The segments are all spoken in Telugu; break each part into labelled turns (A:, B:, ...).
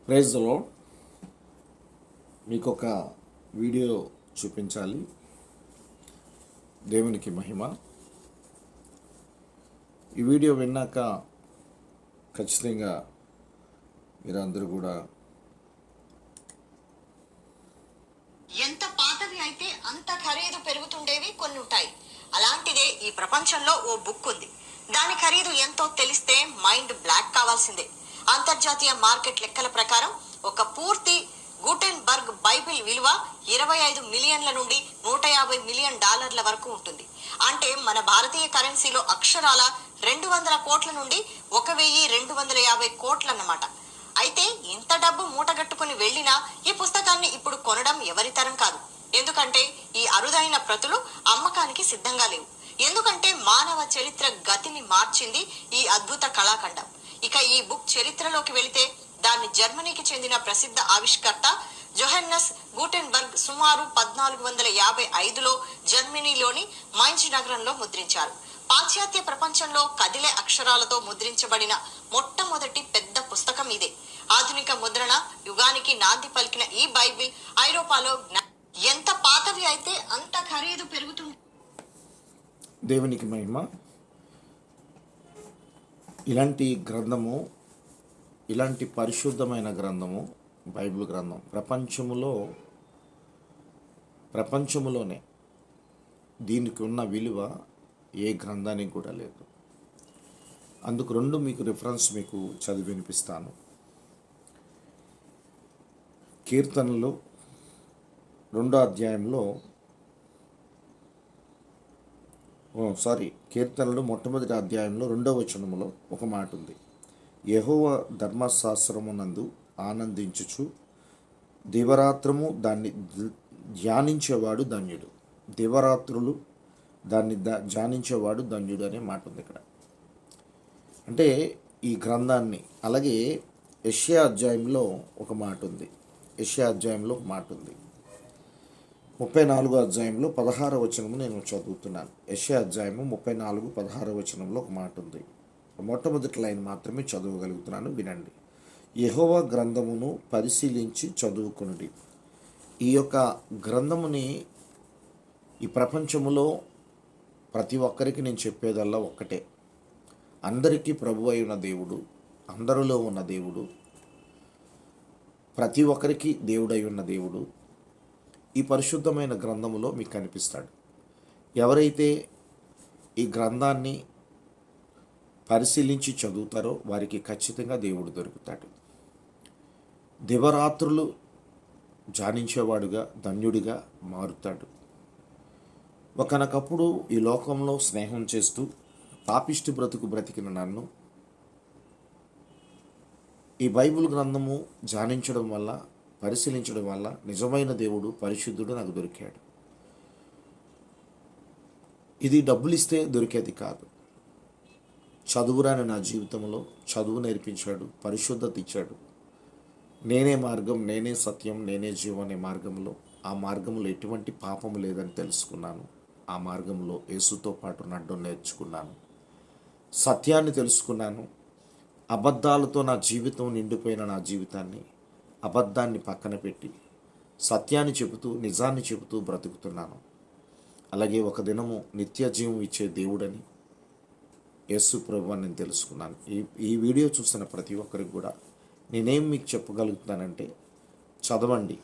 A: Praise the lord. మీకు ఒక వీడియో చూపించాలి. దేవునికి మహిమ. ఈ వీడియో విన్నాక ఖచ్చితంగా మీరందరూ కూడా
B: ఎంత పాతవి అయితే అంత ఖరీదు పెరుగుతుండేవి కొన్ని ఉంటాయి. అలాంటిదే ఈ ప్రపంచంలో ఓ బుక్ ఉంది. దాని ఖరీదు ఎంతో తెలిస్తే మైండ్ బ్లాక్ కావాల్సిందే. అంతర్జాతీయ మార్కెట్ లెక్కల ప్రకారం ఒక పూర్తి గూటెన్బర్గ్ బైబిల్ విలువ 25 మిలియన్ల నుండి 150 మిలియన్ డాలర్ల వరకు ఉంటుంది. అంటే మన భారతీయ కరెన్సీలో అక్షరాల 200 కోట్ల నుండి 1250 కోట్లన్నమాట. అయితే ఇంత డబ్బు మూటగట్టుకుని వెళ్ళినా ఈ పుస్తకాన్ని ఇప్పుడు కొనడం ఎవరి తరం కాదు. ఎందుకంటే ఈ అరుదైన ప్రతులు అమ్మకానికి సిద్ధంగా లేవు. ఎందుకంటే మానవ చరిత్ర గతిని మార్చింది ఈ అద్భుత కళాఖండం. ఇక ఈ బుక్ చరిత్రలోకి వెళితే దాన్ని జర్మనీకి చెందిన ప్రసిద్ధ ఆవిష్కర్త జోహెన్నెస్ గూటెన్బర్గ్ సుమారు 1455లో జర్మనీలోని మైన్స్ నగరంలో ముద్రించారు. పాశ్చాత్య ప్రపంచంలో కదిలే అక్షరాలతో ముద్రించబడిన మొట్టమొదటి పెద్ద పుస్తకం ఇదే. ఆధునిక ముద్రణ యుగానికి నాంది పలికిన ఈ బైబిల్ ఐరోపాలో ఎంత పాతవి అయితే అంత ఖరీదు పెరుగుతుంది.
A: దేవునికి మహిమ. ఇలాంటి గ్రంథము, ఇలాంటి పరిశుద్ధమైన గ్రంథము బైబిల్ గ్రంథం ప్రపంచములోనే దీనికి ఉన్న విలువ ఏ గ్రంథానికి కూడా లేదు. అందుకు రెండు మీకు రిఫరెన్స్ మీకు చదివి వినిపిస్తాను. కీర్తనలు 2వ అధ్యాయంలో కీర్తనలు మొట్టమొదటి అధ్యాయంలో 2వ వచనములో ఒక మాట ఉంది. యెహోవా ధర్మశాస్త్రమునందు ఆనందించుచు దివరాత్రము దాన్ని ధ్యానించేవాడు ధన్యుడు. దివరాత్రులు దాన్ని ధ్యానించేవాడు ధన్యుడు అనే మాట ఉంది ఇక్కడ. అంటే ఈ గ్రంథాన్ని, అలాగే యెషయా అధ్యాయంలో ఒక మాట ఉంది. 34వ అధ్యాయంలో 16వ వచనము నేను చదువుతున్నాను. యెషయా అధ్యాయము 34, 16వ వచనంలో ఒక మాట ఉంది. మొట్టమొదటి లైన్ మాత్రమే చదవగలుగుతున్నాను, వినండి. యెహోవా గ్రంథమును పరిశీలించి చదువుకొనుడి. ఈ యొక్క గ్రంథముని ఈ ప్రపంచములో ప్రతి ఒక్కరికి నేను చెప్పేదల్లా ఒక్కటే. అందరికీ ప్రభువు అయి ఉన్న దేవుడు, అందరిలో ఉన్న దేవుడు, ప్రతి ఒక్కరికి దేవుడై ఉన్న దేవుడు ఈ పరిశుద్ధమైన గ్రంథములో మీకు కనిపిస్తాడు. ఎవరైతే ఈ గ్రంథాన్ని పరిశీలించి చదువుతారో వారికి ఖచ్చితంగా దేవుడు దొరుకుతాడు. దివరాత్రులు ధ్యానించేవాడుగా ధన్యుడిగా మారుతాడు. ఒకనకప్పుడు ఈ లోకంలో స్నేహం చేస్తూ పాపిష్టి బ్రతుకు బ్రతికిన నన్ను ఈ బైబిల్ గ్రంథము ధ్యానించడం వల్ల, పరిశీలించడం వల్ల నిజమైన దేవుడు, పరిశుద్ధుడు నాకు దొరికాడు. ఇది డబ్బులు ఇస్తే దొరికేది కాదు. చదువురాని నా జీవితంలో చదువు నేర్పించాడు, పరిశుద్ధత ఇచ్చాడు. నేనే మార్గం, నేనే సత్యం, నేనే జీవం అనే మార్గంలో, ఆ మార్గంలో ఎటువంటి పాపం లేదని తెలుసుకున్నాను. ఆ మార్గంలో యేసుతో పాటు నడడం నేర్చుకున్నాను. సత్యాన్ని తెలుసుకున్నాను. అబద్ధాలతో నా జీవితం నిండిపోయిన నా జీవితాన్ని, అబద్ధాన్ని పక్కన పెట్టి సత్యాన్ని చెబుతూ, నిజాన్ని చెబుతూ బ్రతుకుతున్నాను. అలాగే ఒక దినము నిత్య జీవం ఇచ్చే దేవుడని, యేసు ప్రభువు అని నేను తెలుసుకున్నాను. ఈ వీడియో చూస్తున్న ప్రతి ఒక్కరికి కూడా నేనేం మీకు చెప్పగలుగుతానంటే, చదవండి,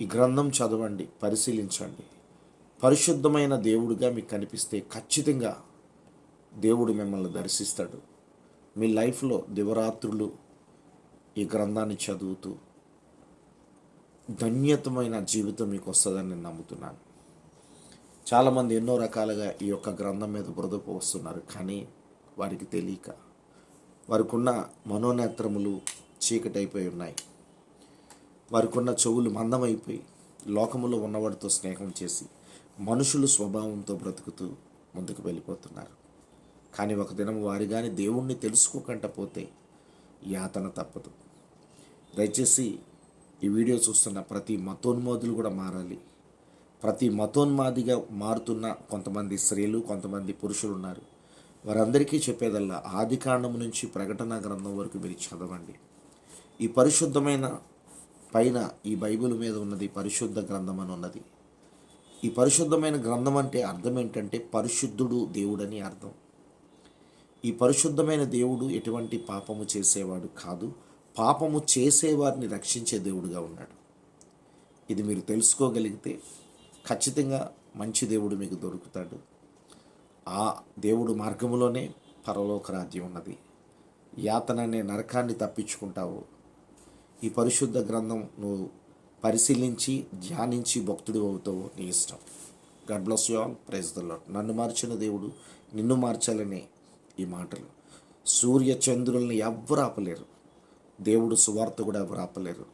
A: ఈ గ్రంథం చదవండి, పరిశీలించండి. పరిశుద్ధమైన దేవుడిగా మీకు కనిపిస్తే ఖచ్చితంగా దేవుడు మిమ్మల్ని దర్శిస్తాడు. మీ లైఫ్లో దివరాత్రులు ఈ గ్రంథాన్ని చదువుతూ ధన్యతమైన జీవితం మీకు వస్తుందని నేను నమ్ముతున్నాను. చాలామంది ఎన్నో రకాలుగా ఈ యొక్క గ్రంథం మీద బురద పోస్తున్నారు. కానీ వారికి తెలియక, వారికి ఉన్న మనోనేత్రములు చీకటైపోయి ఉన్నాయి. వారికి ఉన్న చెవులు మందమైపోయి లోకములో ఉన్నవాడితో స్నేహం చేసి మనుషులు స్వభావంతో బ్రతుకుతూ ముందుకు వెళ్ళిపోతున్నారు. కానీ ఒక దినం వారి కానీ దేవుణ్ణి తెలుసుకోకుండా పోతే యాతన తప్పదు. దయచేసి ఈ వీడియో చూస్తున్న ప్రతి మతోన్మాదులు కూడా మారాలి. ప్రతి మతోన్మాదిగా మారుతున్న కొంతమంది స్త్రీలు, కొంతమంది పురుషులు ఉన్నారు. వారందరికీ చెప్పేదల్లా ఆదికాండం నుంచి ప్రకటన గ్రంథం వరకు మీరు చదవండి. ఈ పరిశుద్ధమైన పైన ఈ బైబిల్ మీద ఉన్నది పరిశుద్ధ గ్రంథం అని ఉన్నది. ఈ పరిశుద్ధమైన గ్రంథం అంటే అర్థం ఏంటంటే పరిశుద్ధుడు దేవుడని అర్థం. ఈ పరిశుద్ధమైన దేవుడు ఎటువంటి పాపము చేసేవాడు కాదు, పాపము చేసేవారిని రక్షించే దేవుడుగా ఉన్నాడు. ఇది మీరు తెలుసుకోగలిగితే ఖచ్చితంగా మంచి దేవుడు మీకు దొరుకుతాడు. ఆ దేవుడు మార్గములోనే పరలోక రాజ్యం ఉన్నది. యాతన అనే నరకాన్ని తప్పించుకుంటావు. ఈ పరిశుద్ధ గ్రంథం నువ్వు పరిశీలించి ధ్యానించి భక్తుడు అవుతావు, నీ ఇష్టం. God bless you all. Praise the lord. నన్ను మార్చిన దేవుడు నిన్ను మార్చాలనే ఈ మాటలు. సూర్య చంద్రుల్ని ఎవ్వరు ఆపలేరు, దేవుడు సువార్త కూడా ఎవరు ఆపలేరు.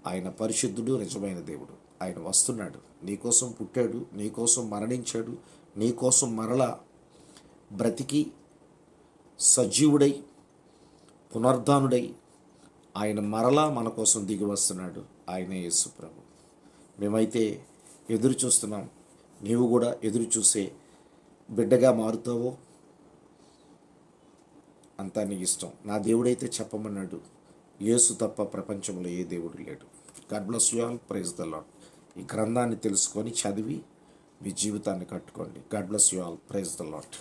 A: ఆయన పరిశుద్ధుడు, నిజమైన దేవుడు. ఆయన వస్తున్నాడు, నీకోసం పుట్టాడు, నీకోసం మరణించాడు, నీకోసం మరలా బ్రతికి సజీవుడై పునర్ధానుడై ఆయన మరలా మన కోసం దిగి వస్తున్నాడు. ఆయనే యేసు ప్రభు. మేమైతే ఎదురు చూస్తున్నాం. నీవు కూడా ఎదురు చూసే బిడ్డగా మారుతావో అంతా నీ ఇష్టం. నా దేవుడైతే చెప్పమన్నాడు, యేసు తప్ప ప్రపంచంలో ఏ దేవుడు లేడు. God bless you all. Praise the lord. ఈ గ్రంథాన్ని తెలుసుకొని చదివి మీ జీవితాన్ని కట్టుకోండి. God bless you all. Praise the lord.